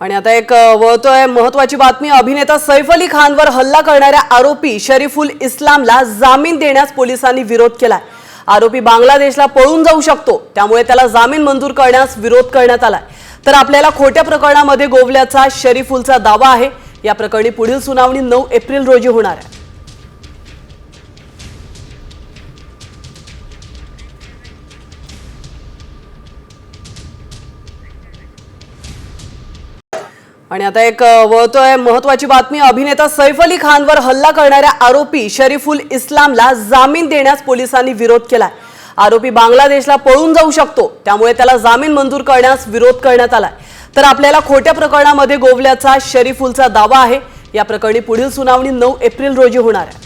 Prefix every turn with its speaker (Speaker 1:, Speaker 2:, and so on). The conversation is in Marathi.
Speaker 1: आणि आता एक वळतोय महत्त्वाची बातमी। अभिनेता सैफ अली खानवर हल्ला करणाऱ्या आरोपी शरीफुल इस्लामला जामीन देण्यास पोलिसांनी विरोध केलाय। आरोपी बांगलादेशला पळून जाऊ शकतो, त्यामुळे त्याला जामीन मंजूर करण्यास विरोध करण्यात आलाय। तर आपल्याला खोट्या प्रकरणामध्ये गोवल्याचा शरीफुलचा दावा आहे। या प्रकरणी पुढील सुनावणी 9 एप्रिल रोजी होणार आहे। आणि आता एक वळतोय महत्त्वाची बातमी। अभिनेता सैफ अली खानवर हल्ला करणाऱ्या आरोपी शरीफुल इस्लामला जामीन देण्यास पोलिसांनी विरोध केलाय। आरोपी बांगलादेशला पळून जाऊ शकतो, त्यामुळे त्याला जामीन मंजूर करण्यास विरोध करण्यात आलाय। तर आपल्याला खोट्या प्रकरणामध्ये गोवल्याचा शरीफुलचा दावा आहे। या प्रकरणी पुढील सुनावणी 9 एप्रिल रोजी होणार आहे।